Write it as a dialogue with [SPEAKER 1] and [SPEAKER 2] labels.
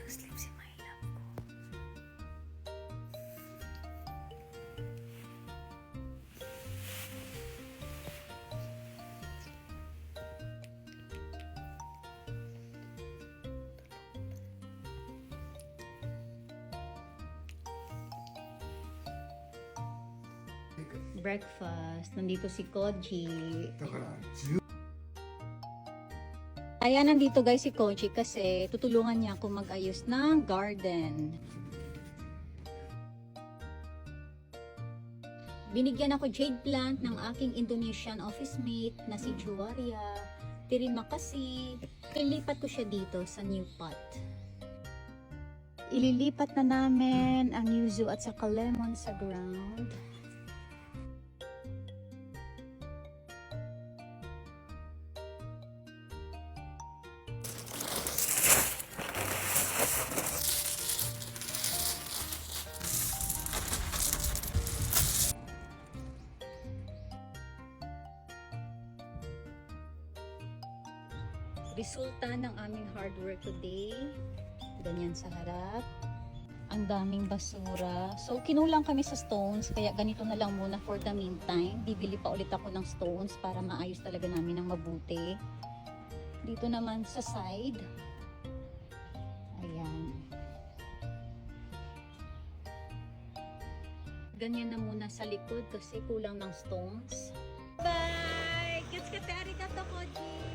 [SPEAKER 1] Nag-sleep si my love ko. Breakfast. Nandito si Koji.
[SPEAKER 2] だから10
[SPEAKER 1] Ayan, nandito guys si Koji kasi tutulungan niya ako mag-ayos ng garden. Binigyan ako jade plant ng aking Indonesian office mate na si Juwaria. Terima kasih. Ilipat ko siya dito sa new pot. Ililipat na namin ang yuzu at saka lemon sa ground. Resulta ng aming hard work today. Ganyan sa harap. Ang daming basura. So, kinulang kami sa stones. Kaya ganito na lang muna for the meantime. Bibili pa ulit ako ng stones para maayos talaga namin ng mabuti. Dito naman sa side. Ayan. Ganyan na muna sa likod kasi kulang ng stones. Bye! Gets ka arigato, Koji!